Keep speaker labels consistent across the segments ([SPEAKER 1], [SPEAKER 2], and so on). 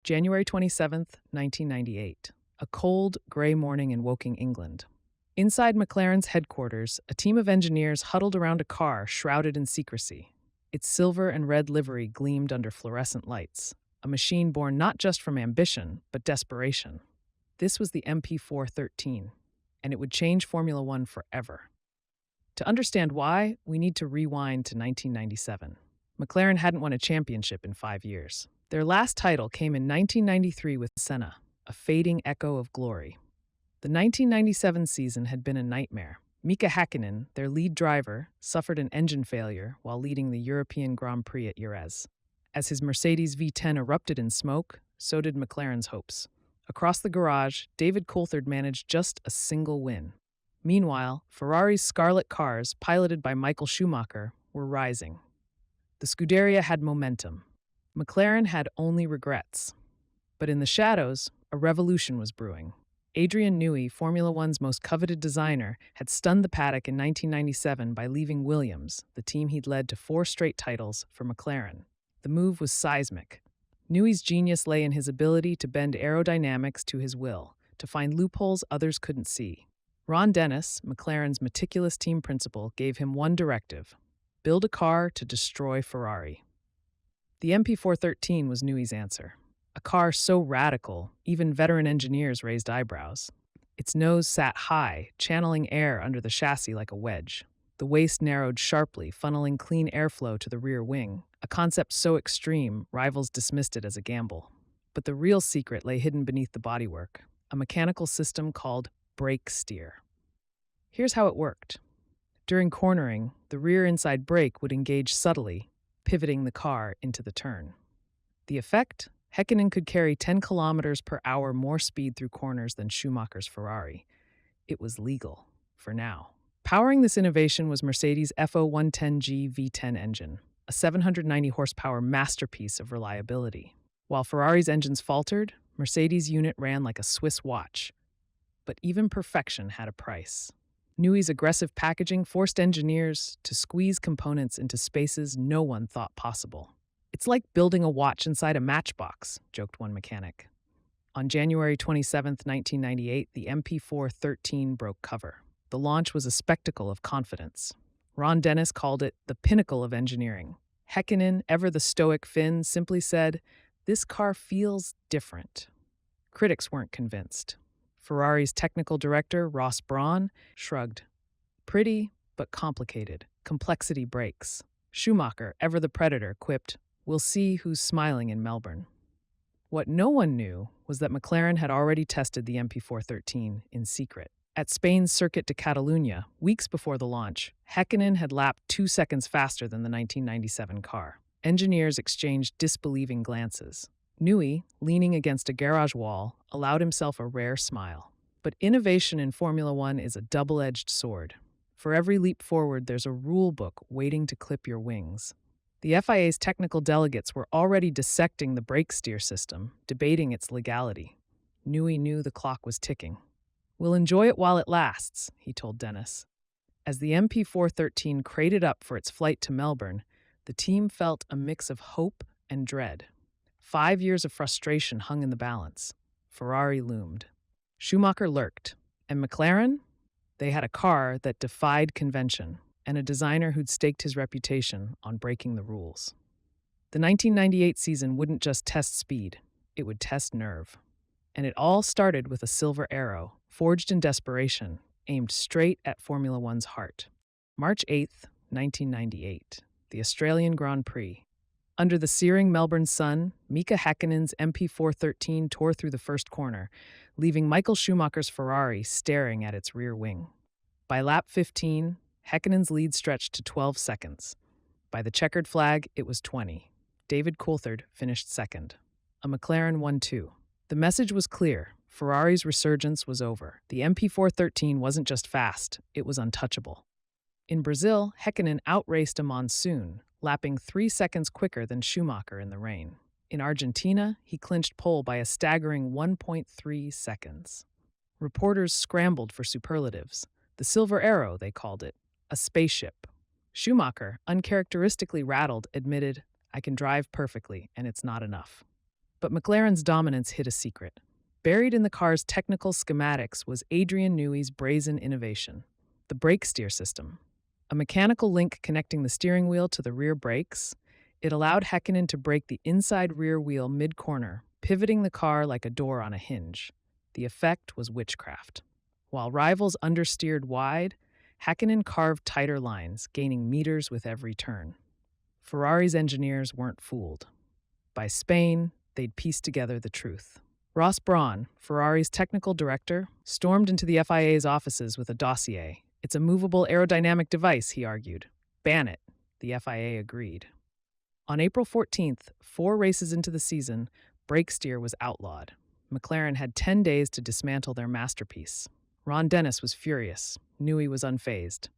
[SPEAKER 1] January 27th, 1998. A cold, gray morning in Woking, England. Inside McLaren's headquarters, a team of engineers huddled around a car shrouded in secrecy. Its silver and red livery gleamed under fluorescent lights, a machine born not just from ambition, but desperation. This was the MP413, and it would change Formula One forever. To understand why, we need to rewind to 1997. McLaren hadn't won a championship in 5 years. Their last title came in 1993 with Senna, a fading echo of glory. The 1997 season had been a nightmare. Mika Häkkinen, their lead driver, suffered an engine failure while leading the European Grand Prix at Jerez. As his Mercedes V10 erupted in smoke, so did McLaren's hopes. Across the garage, David Coulthard managed just a single win. Meanwhile, Ferrari's scarlet cars, piloted by Michael Schumacher, were rising. The Scuderia had momentum. McLaren had only regrets. But in the shadows, a revolution was brewing. Adrian Newey, Formula One's most coveted designer, had stunned the paddock in 1997 by leaving Williams, the team he'd led to 4 straight titles, for McLaren. The move was seismic. Newey's genius lay in his ability to bend aerodynamics to his will, to find loopholes others couldn't see. Ron Dennis, McLaren's meticulous team principal, gave him one directive: build a car to destroy Ferrari. The MP413 was Newey's answer. A car so radical, even veteran engineers raised eyebrows. Its nose sat high, channeling air under the chassis like a wedge. The waist narrowed sharply, funneling clean airflow to the rear wing, a concept so extreme, rivals dismissed it as a gamble. But the real secret lay hidden beneath the bodywork, a mechanical system called brake steer. Here's how it worked. During cornering, the rear inside brake would engage subtly, pivoting the car into the turn. The effect? Häkkinen could carry 10 kilometers per hour more speed through corners than Schumacher's Ferrari. It was legal, for now. Powering this innovation was Mercedes' FO110G V10 engine, a 790 horsepower masterpiece of reliability. While Ferrari's engines faltered, Mercedes' unit ran like a Swiss watch. But even perfection had a price. Newey's aggressive packaging forced engineers to squeeze components into spaces no one thought possible. It's like building a watch inside a matchbox, joked one mechanic. On January 27, 1998, the MP413 broke cover. The launch was a spectacle of confidence. Ron Dennis called it the pinnacle of engineering. Häkkinen, ever the stoic Finn, simply said, "This car feels different." Critics weren't convinced. Ferrari's technical director, Ross Brawn, shrugged. Pretty, but complicated. Complexity breaks. Schumacher, ever the predator, quipped, "We'll see who's smiling in Melbourne." What no one knew was that McLaren had already tested the MP413 in secret. At Spain's Circuit de Catalunya, weeks before the launch, Häkkinen had lapped 2 seconds faster than the 1997 car. Engineers exchanged disbelieving glances. Newey, leaning against a garage wall, allowed himself a rare smile. But innovation in Formula One is a double-edged sword. For every leap forward, there's a rule book waiting to clip your wings. The FIA's technical delegates were already dissecting the brake steer system, debating its legality. Newey knew the clock was ticking. "We'll enjoy it while it lasts," he told Dennis. As the MP413 crated up for its flight to Melbourne, the team felt a mix of hope and dread. 5 years of frustration hung in the balance. Ferrari loomed. Schumacher lurked. And McLaren? They had a car that defied convention, and a designer who'd staked his reputation on breaking the rules. The 1998 season wouldn't just test speed, it would test nerve. And it all started with a silver arrow, forged in desperation, aimed straight at Formula One's heart. March 8th, 1998, the Australian Grand Prix. Under the searing Melbourne sun, Mika Häkkinen's MP413 tore through the first corner, leaving Michael Schumacher's Ferrari staring at its rear wing. By lap 15, Häkkinen's lead stretched to 12 seconds. By the checkered flag, it was 20. David Coulthard finished second. A McLaren won too. The message was clear. Ferrari's resurgence was over. The MP413 wasn't just fast, it was untouchable. In Brazil, Häkkinen outraced a monsoon, lapping 3 seconds quicker than Schumacher in the rain. In Argentina, he clinched pole by a staggering 1.3 seconds. Reporters scrambled for superlatives. The silver arrow, they called it. A spaceship. Schumacher, uncharacteristically rattled, admitted, "I can drive perfectly, and it's not enough." But McLaren's dominance hid a secret. Buried in the car's technical schematics was Adrian Newey's brazen innovation, the brake steer system. A mechanical link connecting the steering wheel to the rear brakes, it allowed Häkkinen to brake the inside rear wheel mid-corner, pivoting the car like a door on a hinge. The effect was witchcraft. While rivals understeered wide, Häkkinen carved tighter lines, gaining meters with every turn. Ferrari's engineers weren't fooled. By Spain, they'd pieced together the truth. Ross Brawn, Ferrari's technical director, stormed into the FIA's offices with a dossier. It's a movable aerodynamic device, he argued. Ban it. The FIA agreed. On April 14th, 4 races into the season, brake steer was outlawed. McLaren had 10 days to dismantle their masterpiece. Ron Dennis was furious. Newey was unfazed.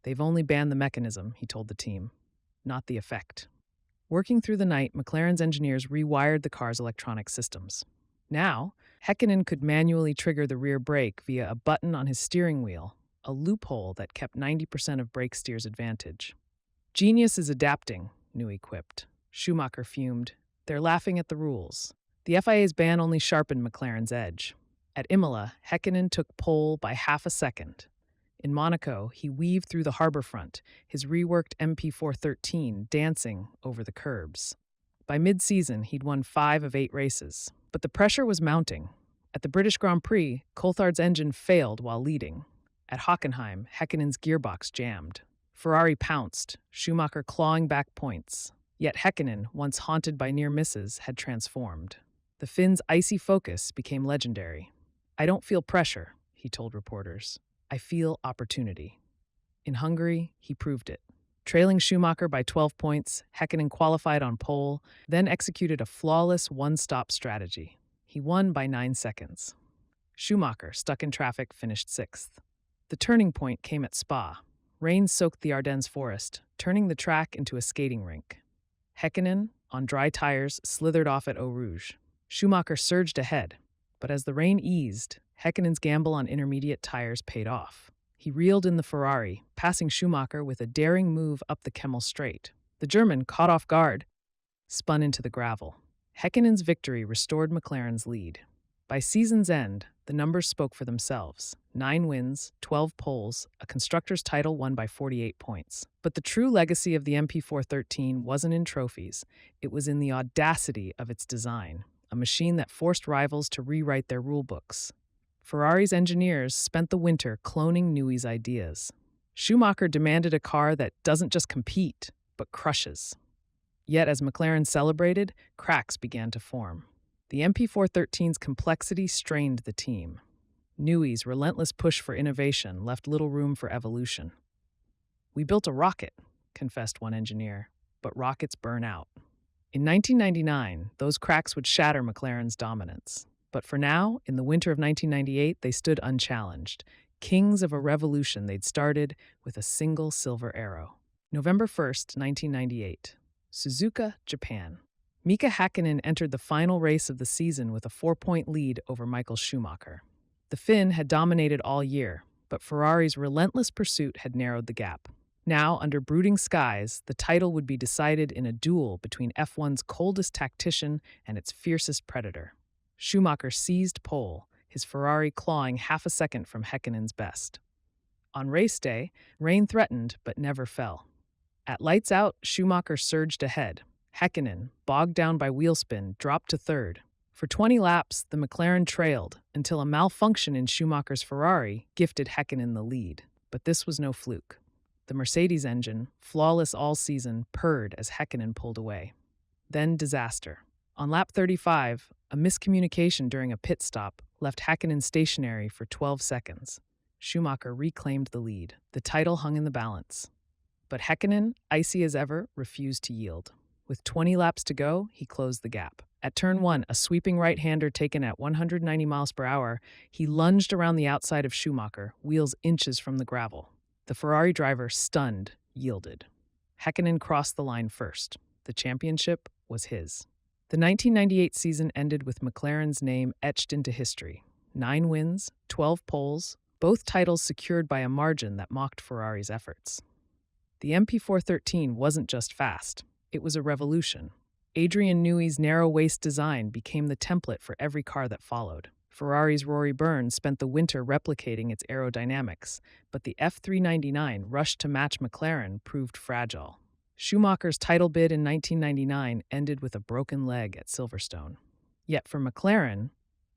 [SPEAKER 1] They've only banned the mechanism, he told the team, not the effect. Working through the night, McLaren's engineers rewired the car's electronic systems. Now, Häkkinen could manually trigger the rear brake via a button on his steering wheel, a loophole that kept 90% of brake steer's advantage. Genius is adapting, Newey quipped. Schumacher fumed. They're laughing at the rules. The FIA's ban only sharpened McLaren's edge. At Imola, Häkkinen took pole by half a second. In Monaco, he weaved through the harbor front, his reworked MP413 dancing over the curbs. By mid-season, he'd won 5 of 8 races. But the pressure was mounting. At the British Grand Prix, Coulthard's engine failed while leading. At Hockenheim, Häkkinen's gearbox jammed. Ferrari pounced, Schumacher clawing back points. Yet Häkkinen, once haunted by near misses, had transformed. The Finn's icy focus became legendary. "I don't feel pressure," he told reporters. "I feel opportunity." In Hungary, he proved it. Trailing Schumacher by 12 points, Häkkinen qualified on pole, then executed a flawless one-stop strategy. He won by 9 seconds. Schumacher, stuck in traffic, finished 6th. The turning point came at Spa. Rain soaked the Ardennes forest, turning the track into a skating rink. Häkkinen, on dry tires, slithered off at Eau Rouge. Schumacher surged ahead, but as the rain eased, Häkkinen's gamble on intermediate tires paid off. He reeled in the Ferrari, passing Schumacher with a daring move up the Kemmel Straight. The German, caught off guard, spun into the gravel. Häkkinen's victory restored McLaren's lead. By season's end, the numbers spoke for themselves. 9 wins, 12 poles, a constructor's title won by 48 points. But the true legacy of the MP413 wasn't in trophies. It was in the audacity of its design, a machine that forced rivals to rewrite their rulebooks. Ferrari's engineers spent the winter cloning Newey's ideas. Schumacher demanded a car that doesn't just compete, but crushes. Yet as McLaren celebrated, cracks began to form. The MP413's complexity strained the team. Newey's relentless push for innovation left little room for evolution. "We built a rocket," confessed one engineer, "but rockets burn out." In 1999, those cracks would shatter McLaren's dominance. But for now, in the winter of 1998, they stood unchallenged, kings of a revolution they'd started with a single silver arrow. November 1st, 1998. Suzuka, Japan. Mika Häkkinen entered the final race of the season with a 4-point lead over Michael Schumacher. The Finn had dominated all year, but Ferrari's relentless pursuit had narrowed the gap. Now, under brooding skies, the title would be decided in a duel between F1's coldest tactician and its fiercest predator. Schumacher seized pole, his Ferrari clawing half a second from Häkkinen's best. On race day, rain threatened but never fell. At lights out, Schumacher surged ahead. Häkkinen, bogged down by wheel spin, dropped to 3rd. For 20 laps, the McLaren trailed until a malfunction in Schumacher's Ferrari gifted Häkkinen the lead. But this was no fluke. The Mercedes engine, flawless all season, purred as Häkkinen pulled away. Then disaster. On lap 35, a miscommunication during a pit stop left Häkkinen stationary for 12 seconds. Schumacher reclaimed the lead. The title hung in the balance. But Häkkinen, icy as ever, refused to yield. With 20 laps to go, he closed the gap. At turn 1, a sweeping right-hander taken at 190 miles per hour, he lunged around the outside of Schumacher, wheels inches from the gravel. The Ferrari driver, stunned, yielded. Häkkinen crossed the line first. The championship was his. The 1998 season ended with McLaren's name etched into history. 9 wins, 12 poles, both titles secured by a margin that mocked Ferrari's efforts. The MP413 wasn't just fast. It was a revolution. Adrian Newey's narrow-waist design became the template for every car that followed. Ferrari's Rory Byrne spent the winter replicating its aerodynamics, but the F399 rushed to match McLaren proved fragile. Schumacher's title bid in 1999 ended with a broken leg at Silverstone. Yet for McLaren,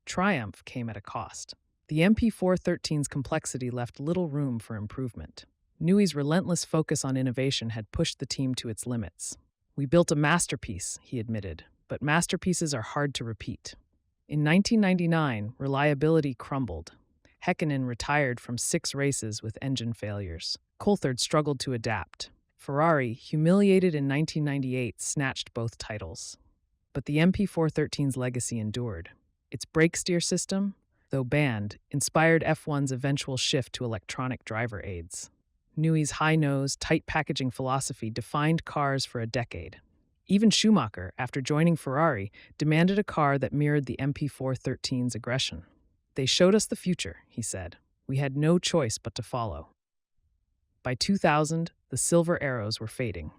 [SPEAKER 1] triumph came at a cost. The MP413's complexity left little room for improvement. Newey's relentless focus on innovation had pushed the team to its limits. "We built a masterpiece," he admitted, "but masterpieces are hard to repeat." In 1999, reliability crumbled. Häkkinen retired from 6 races with engine failures. Coulthard struggled to adapt. Ferrari, humiliated in 1998, snatched both titles. But the MP413's legacy endured. Its brake steer system, though banned, inspired F1's eventual shift to electronic driver aids. Newey's high-nose, tight packaging philosophy defined cars for a decade. Even Schumacher, after joining Ferrari, demanded a car that mirrored the MP413's aggression. "They showed us the future," he said. "We had no choice but to follow." By 2000, the silver arrows were fading.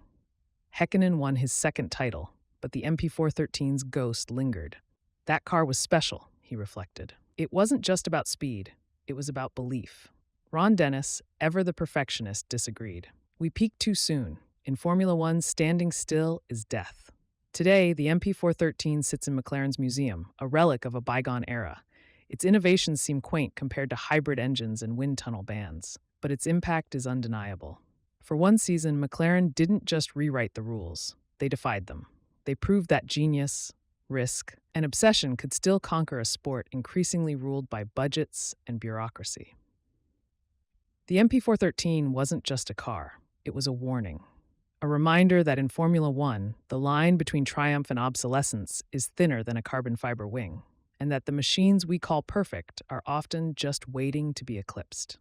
[SPEAKER 1] Häkkinen won his second title, but the MP413's ghost lingered. That car was special, he reflected. It wasn't just about speed, it was about belief. Ron Dennis, ever the perfectionist, disagreed. "We peaked too soon. In Formula One, standing still is death." Today, the MP413 sits in McLaren's museum, a relic of a bygone era. Its innovations seem quaint compared to hybrid engines and wind tunnel bands, but its impact is undeniable. For one season, McLaren didn't just rewrite the rules, they defied them. They proved that genius, risk, and obsession could still conquer a sport increasingly ruled by budgets and bureaucracy. The MP413 wasn't just a car, it was a warning. A reminder that in Formula One, the line between triumph and obsolescence is thinner than a carbon fiber wing, and that the machines we call perfect are often just waiting to be eclipsed.